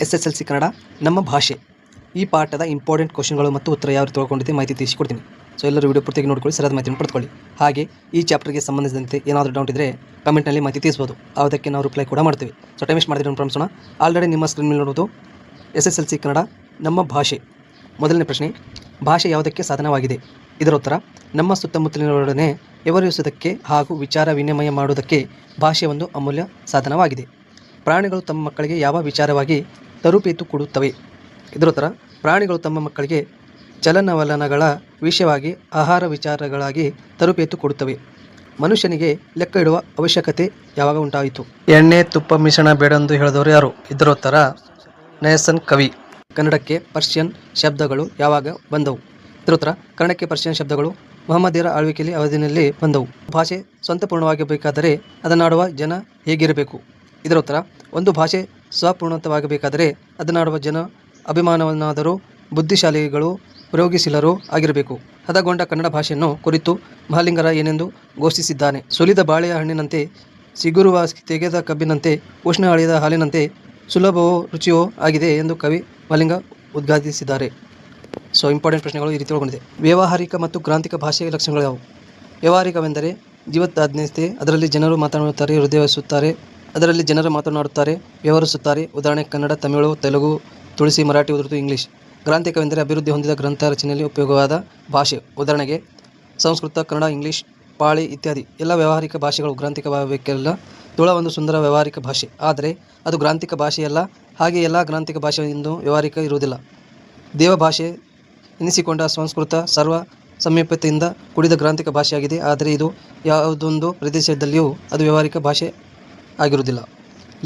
SSLC Kannada ನಮ್ಮ ಭಾಷೆ ಈ ಪಾಠದ ಇಂಪಾರ್ಟೆಂಟ್ ಕ್ವಶನ್ಗಳು ಮತ್ತು ಉತ್ತರ ಯಾವ ರೀತಿ ತಿಳ್ಕೊಂಡಿದ್ದೆ ಮಾಹಿತಿ ತಿಳಿಸಿಕೊಡ್ತೀನಿ. ಸೊ ಎಲ್ಲರೂ ವಿಡಿಯೋ ಪೂರ್ತಿಯಾಗಿ ನೋಡ್ಕೊಳ್ಳಿ, ಸರಿಯಾದ ಮಾಹಿತಿಯನ್ನು ಪಡೆದುಕೊಳ್ಳಿ. ಹಾಗೆ ಈ ಚಾಪ್ಟರ್ಗೆ ಸಂಬಂಧಿಸಿದಂತೆ ಏನಾದರೂ ಡೌಟ್ ಇದ್ದರೆ ಕಮೆಂಟ್ನಲ್ಲಿ ಮಾಹಿತಿ ತಿಳಿಸ್ಬೋದು, ಅದಕ್ಕೆ ನಾವು ರಿಪ್ಲೈ ಕೂಡ ಮಾಡ್ತೀವಿ. ಸೊ ಟೈಮ್ ವೇಸ್ಟ್ ಮಾಡಿದ್ರೆ ಪ್ರಾರಂಭಿಸೋಣ. ಆಲ್ರೆಡಿ ನಿಮ್ಮ ಸ್ಕ್ರೀನ್ ಮೇಲೆ ನೋಡೋದು SSLC ಕನ್ನಡ ನಮ್ಮ ಭಾಷೆ. ಮೊದಲನೇ ಪ್ರಶ್ನೆ, ಭಾಷೆ ಯಾವುದಕ್ಕೆ ಸಾಧನವಾಗಿದೆ? ಇದರ ಉತ್ತರ, ನಮ್ಮ ಸುತ್ತಮುತ್ತಲಿನವರೊಡನೆ ವ್ಯವಹರಿಸುವುದಕ್ಕೆ ಹಾಗೂ ವಿಚಾರ ವಿನಿಮಯ ಮಾಡುವುದಕ್ಕೆ ಭಾಷೆ ಒಂದು ಅಮೂಲ್ಯ ಸಾಧನವಾಗಿದೆ. ಪ್ರಾಣಿಗಳು ತಮ್ಮ ಮಕ್ಕಳಿಗೆ ಯಾವ ವಿಚಾರವಾಗಿ ತರಬೇತು ಕೊಡುತ್ತವೆ? ಇದರ ಉತ್ತರ, ಪ್ರಾಣಿಗಳು ತಮ್ಮ ಮಕ್ಕಳಿಗೆ ಚಲನವಲನಗಳ ವಿಷಯವಾಗಿ ಆಹಾರ ವಿಚಾರಗಳಾಗಿ ತರಬೇತು ಕೊಡುತ್ತವೆ. ಮನುಷ್ಯನಿಗೆ ಲೆಕ್ಕ ಇಡುವ ಅವಶ್ಯಕತೆ ಯಾವಾಗ ಉಂಟಾಯಿತು? ಎಣ್ಣೆ ತುಪ್ಪ ಮಿಶ್ರಣ ಬೇಡೆಂದು ಹೇಳಿದವರು ಯಾರು? ಇದರ ಉತ್ತರ, ನೆಲ್ಸನ್ ಕವಿ. ಕನ್ನಡಕ್ಕೆ ಪರ್ಷಿಯನ್ ಶಬ್ದಗಳು ಯಾವಾಗ ಬಂದವು? ಇದರ ಉತ್ತರ, ಕನ್ನಡಕ್ಕೆ ಪರ್ಷಿಯನ್ ಶಬ್ದಗಳು ಮೊಹಮ್ಮದಿಯರ ಆಳ್ವಿಕೆಯಲ್ಲಿ ಅವಧಿಯಲ್ಲಿ ಬಂದವು. ಭಾಷೆ ಸ್ವಂತಪೂರ್ಣವಾಗಬೇಕಾದರೆ ಅದನ್ನಾಡುವ ಜನ ಹೇಗಿರಬೇಕು? ಇದರ ಉತ್ತರ, ಒಂದು ಭಾಷೆ ಸ್ವಪೂರ್ಣವಾಗಬೇಕಾದರೆ ಅದನ್ನಾಡುವ ಜನ ಅಭಿಮಾನವನ್ನಾದರೂ ಬುದ್ಧಿಶಾಲಿಗಳು ಪ್ರಯೋಗಶೀಲರೂ ಆಗಿರಬೇಕು. ಹದಗೊಂಡ ಕನ್ನಡ ಭಾಷೆಯನ್ನು ಕುರಿತು ಮಹಾಲಿಂಗರ ಏನೆಂದು ಘೋಷಿಸಿದ್ದಾನೆ? ಸುಲಿದ ಬಾಳೆಯ ಹಣ್ಣಿನಂತೆ, ಸಿಗುರುವ ತೆಗೆದ ಕಬ್ಬಿನಂತೆ, ಉಷ್ಣ ಅಳಿದ ಹಾಲಿನಂತೆ ಸುಲಭವೋ ರುಚಿಯೋ ಆಗಿದೆ ಎಂದು ಕವಿ ಮಹಾಲಿಂಗ ಉದ್ಘಾಟಿಸಿದ್ದಾರೆ. ಸೊ ಇಂಪಾರ್ಟೆಂಟ್ ಪ್ರಶ್ನೆಗಳು ಈ ರೀತಿ ಒಳಗೊಂಡಿದೆ. ವ್ಯಾವಹಾರಿಕ ಮತ್ತು ಗ್ರಾಂಥಿಕ ಭಾಷೆಯ ಲಕ್ಷಣಗಳು ಯಾವುವು? ವ್ಯಾವಹಾರಿಕವೆಂದರೆ ಜೀವದಾದ್ಯತೆ, ಅದರಲ್ಲಿ ಜನರು ಮಾತನಾಡುತ್ತಾರೆ, ಹೃದಯಿಸುತ್ತಾರೆ, ಅದರಲ್ಲಿ ಜನರು ಮಾತನಾಡುತ್ತಾರೆ, ವ್ಯವಹರಿಸುತ್ತಾರೆ. ಉದಾಹರಣೆ ಕನ್ನಡ, ತಮಿಳು, ತೆಲುಗು, ತುಳಸಿ, ಮರಾಠಿ, ಉರ್ದು, ಇಂಗ್ಲೀಷ್. ಗ್ರಾಂಥಿಕವೆಂದರೆ ಅಭಿವೃದ್ಧಿ ಹೊಂದಿದ ಗ್ರಂಥ ರಚನೆಯಲ್ಲಿ ಉಪಯೋಗವಾದ ಭಾಷೆ. ಉದಾಹರಣೆಗೆ ಸಂಸ್ಕೃತ, ಕನ್ನಡ, ಇಂಗ್ಲೀಷ್, ಪಾಳಿ ಇತ್ಯಾದಿ. ಎಲ್ಲ ವ್ಯಾವಹಾರಿಕ ಭಾಷೆಗಳು ಗ್ರಾಂಥಿಕವಾಗಬೇಕಿಲ್ಲ. ತುಳ ಒಂದು ಸುಂದರ ವ್ಯಾವಹಾರಿಕ ಭಾಷೆ, ಆದರೆ ಅದು ಗ್ರಾಂಥಿಕ ಭಾಷೆಯಲ್ಲ. ಹಾಗೆ ಎಲ್ಲ ಗ್ರಾಂಥಿಕ ಭಾಷೆ ಇಂದು ವ್ಯಾವಹಾರಿಕ ಇರುವುದಿಲ್ಲ. ದೇವಭಾಷೆ ಎನಿಸಿಕೊಂಡ ಸಂಸ್ಕೃತ ಸರ್ವ ಸಮೀಪತೆಯಿಂದ ಕೂಡಿದ ಗ್ರಾಂಥಿಕ ಭಾಷೆಯಾಗಿದೆ, ಆದರೆ ಇದು ಯಾವುದೊಂದು ಪ್ರದೇಶದಲ್ಲಿಯೂ ಅದು ವ್ಯಾವಹಾರಿಕ ಭಾಷೆ ಆಗಿರುವುದಿಲ್ಲ.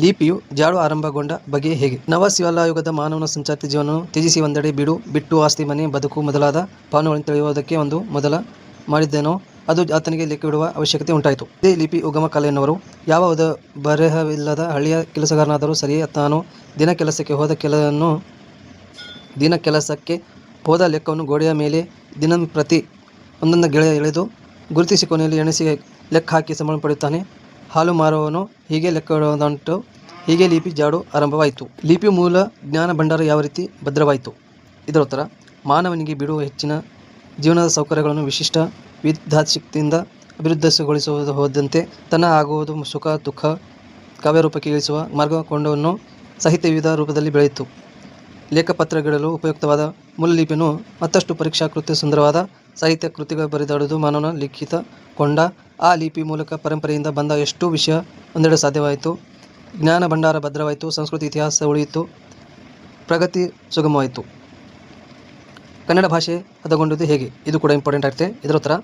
ಲಿಪಿಯು ಜಾಡು ಆರಂಭಗೊಂಡ ಬಗೆ ಹೇಗೆ? ನವಶಿಲಾಯುಗದ ಮಾನವನ ಸಂಚಾರಿ ಜೀವನವನ್ನು ತ್ಯಜಿಸಿ ಒಂದೆಡೆ ಬಿಟ್ಟು ಆಸ್ತಿ, ಮನೆ, ಬದುಕು ಮೊದಲಾದ ಭಾವನೆಗಳನ್ನು ತಿಳಿಯುವುದಕ್ಕೆ ಒಂದು ಮೊದಲ ಮಾಡಿದ್ದೇನೋ ಅದು ಆತನಿಗೆ ಲೆಕ್ಕವಿಡುವ ಅವಶ್ಯಕತೆ ಉಂಟಾಯಿತು. ಇದೇ ಲಿಪಿ ಉಗಮ ಕಾಲ ಎನ್ನುವರು. ಯಾವ ಬರಹವಿಲ್ಲದ ಹಳ್ಳಿಯ ಕೆಲಸಗಾರನಾದರೂ ಸರಿಯೇ ತಾನು ದಿನ ಕೆಲಸಕ್ಕೆ ಹೋದ ಲೆಕ್ಕವನ್ನು ಗೋಡೆಯ ಮೇಲೆ ದಿನಂಪ್ರತಿ ಒಂದೊಂದು ಗೆಳೆಯ ಎಳೆದು ಗುರುತಿಸಿ ಕೊನೆಯಲ್ಲಿ ಎಣಿಸಿ ಲೆಕ್ಕ ಹಾಕಿ ಸಂಬಳ ಪಡೆಯುತ್ತಾನೆ. ಹಾಲು ಮಾರುವವನು ಹೀಗೆ ಲೆಕ್ಕ ಇಡುವುದುಂಟು. ಹೀಗೆ ಲಿಪಿ ಜಾಡು ಆರಂಭವಾಯಿತು. ಲಿಪಿ ಮೂಲ ಜ್ಞಾನ ಭಂಡಾರ ಯಾವ ರೀತಿ ಭದ್ರವಾಯಿತು? ಇದರ ಉತ್ತರ, ಮಾನವನಿಗೆ ಬಿಡುವ ಹೆಚ್ಚಿನ ಜೀವನದ ಸೌಕರ್ಯಗಳನ್ನು ವಿಶಿಷ್ಟ ವಿದ್ಯಾಶಕ್ತಿಯಿಂದ ಅಭಿವೃದ್ಧಿಗೊಳಿಸುವುದು ಹೋದಂತೆ ತನ್ನ ಆಗುವುದು ಸುಖ ದುಃಖ ಕಾವ್ಯರೂಪಕ್ಕೆ ಇಳಿಸುವ ಮಾರ್ಗ ಕೊಂಡವನ್ನು ಸಾಹಿತ್ಯ ವಿವಿಧ ರೂಪದಲ್ಲಿ ಬೆಳೆಯಿತು. ಲೇಖಪತ್ರಗಿಡಲು ಉಪಯುಕ್ತವಾದ ಮೂಲಲಿಪಿಯನ್ನು ಮತ್ತಷ್ಟು ಪರೀಕ್ಷಾಕೃತಿ ಸುಂದರವಾದ ಸಾಹಿತ್ಯ ಕೃತಿಗಳು ಬರೆದಾಡುವುದು ಮಾನವನ ಲಿಖಿತ ಕೊಂಡ. ಆ ಲಿಪಿ ಮೂಲಕ ಪರಂಪರೆಯಿಂದ ಬಂದ ಎಷ್ಟು ವಿಷಯ ಒಂದೆಡೆ ಸಾಧ್ಯವಾಯಿತು. ಜ್ಞಾನ ಭಂಡಾರ ಭದ್ರವಾಯಿತು. ಸಂಸ್ಕೃತಿ ಇತಿಹಾಸ ಉಳಿಯಿತು. ಪ್ರಗತಿ ಸುಗಮವಾಯಿತು. ಕನ್ನಡ ಭಾಷೆ ಹದಗೊಂಡುದು ಹೇಗೆ? ಇದು ಕೂಡ ಇಂಪಾರ್ಟೆಂಟ್ ಆಗುತ್ತೆ. ಇದರ ಉತ್ತರ,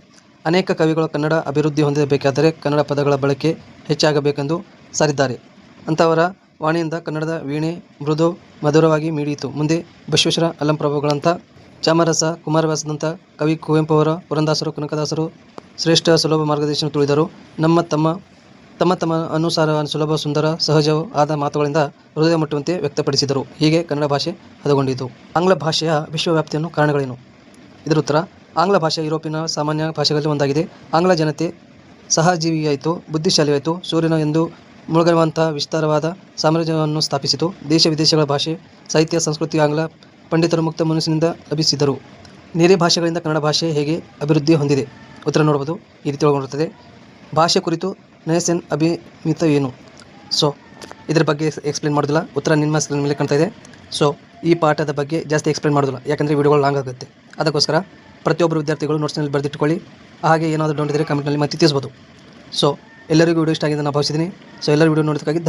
ಅನೇಕ ಕವಿಗಳು ಕನ್ನಡ ಅಭಿವೃದ್ಧಿ ಹೊಂದಬೇಕಾದರೆ ಕನ್ನಡ ಪದಗಳ ಬಳಕೆ ಹೆಚ್ಚಾಗಬೇಕೆಂದು ಸಾರಿದ್ದಾರೆ. ಅಂಥವರ ವಾಣಿಯಿಂದ ಕನ್ನಡದ ವೀಣೆ ಮೃದು ಮಧುರವಾಗಿ ಮಿಡಿಯಿತು. ಮುಂದೆ ಬಸವೇಶ್ವರ, ಅಲ್ಲಂಪ್ರಭುಗಳಂಥ, ಚಾಮರಸ, ಕುಮಾರವ್ಯಾಸದಂಥ ಕವಿ ಕುವೆಂಪು ಅವರ, ಪುರಂದಾಸರು, ಕನಕದಾಸರು ಶ್ರೇಷ್ಠ ಸುಲಭ ಮಾರ್ಗದರ್ಶನ ತುಳಿದರು. ತಮ್ಮ ಅನುಸಾರ ಸುಲಭ ಸುಂದರ ಸಹಜವೂ ಆದ ಮಾತುಗಳಿಂದ ಹೃದಯ ಮುಟ್ಟುವಂತೆ ವ್ಯಕ್ತಪಡಿಸಿದರು. ಹೀಗೆ ಕನ್ನಡ ಭಾಷೆ ಹದಗೊಂಡಿತು. ಆಂಗ್ಲ ಭಾಷೆಯ ವಿಶ್ವವ್ಯಾಪ್ತಿಯನ್ನು ಕಾರಣಗಳೇನು? ಇದರ ಉತ್ತರ, ಆಂಗ್ಲ ಭಾಷೆ ಯುರೋಪಿನ ಸಾಮಾನ್ಯ ಭಾಷೆಗಳಲ್ಲಿ ಒಂದಾಗಿದೆ. ಆಂಗ್ಲ ಜನತೆ ಸಹಜೀವಿಯಾಯಿತು, ಬುದ್ಧಿಶಾಲಿಯಾಯಿತು, ಸೂರ್ಯನ ಎಂದು ಮುಳುಗುವಂಥ ವಿಸ್ತಾರವಾದ ಸಾಮ್ರಾಜ್ಯವನ್ನು ಸ್ಥಾಪಿಸಿತು. ದೇಶ ವಿದೇಶಗಳ ಭಾಷೆ, ಸಾಹಿತ್ಯ, ಸಂಸ್ಕೃತಿ ಆಂಗ್ಲ ಪಂಡಿತರು ಮುಕ್ತ ಮನಸ್ಸಿನಿಂದ ಲಭಿಸಿದರು. ನೆರೆ ಭಾಷೆಗಳಿಂದ ಕನ್ನಡ ಭಾಷೆ ಹೇಗೆ ಅಭಿವೃದ್ಧಿ ಹೊಂದಿದೆ? ಉತ್ತರ ನೋಡಬಹುದು, ಈ ರೀತಿ ಒಳಗೊಂಡಿರುತ್ತದೆ. ಭಾಷೆ ಕುರಿತು ನೆಲ್ಸನ್ ಅಭಿಮತ ಏನು? ಸೊ ಇದರ ಬಗ್ಗೆ ಎಕ್ಸ್ಪ್ಲೇನ್ ಮಾಡೋದಿಲ್ಲ, ಉತ್ತರ ನಿಮ್ಮ ಸ್ಕ್ರೀನ್ ಮೇಲೆ ಕಾಣ್ತಾ ಇದೆ. ಸೊ ಈ ಪಾಠದ ಬಗ್ಗೆ ಜಾಸ್ತಿ ಎಕ್ಸ್ಪ್ಲೇನ್ ಮಾಡೋದಿಲ್ಲ, ಯಾಕಂದರೆ ವಿಡಿಯೋಗಳು ಲಾಂಗ್ ಆಗುತ್ತೆ. ಅದಕ್ಕೋಸ್ಕರ ಪ್ರತಿಯೊಬ್ಬರು ವಿದ್ಯಾರ್ಥಿಗಳು ನೋಟ್ಸ್ನಲ್ಲಿ ಬರೆದಿಟ್ಟುಕೊಳ್ಳಿ. ಹಾಗೆ ಏನಾದರೂ ಡೌಟ್ ಇದ್ದರೆ ಕಮೆಂಟ್ನಲ್ಲಿ ಮಾಹಿತಿ ತಿಳಿಸ್ಬೋದು. ಸೊ ಎಲ್ಲರಿಗೂ ವಿಡಿಯೋ ಇಷ್ಟ ಆಗಿದೆ ನಾನು ಭಾವಿಸಿದ್ದೀನಿ. ಸೊ ಎಲ್ಲರೂ ವಿಡಿಯೋ ನೋಡೋದಕ್ಕಾಗಿ ಧನ್ಯವಾದ.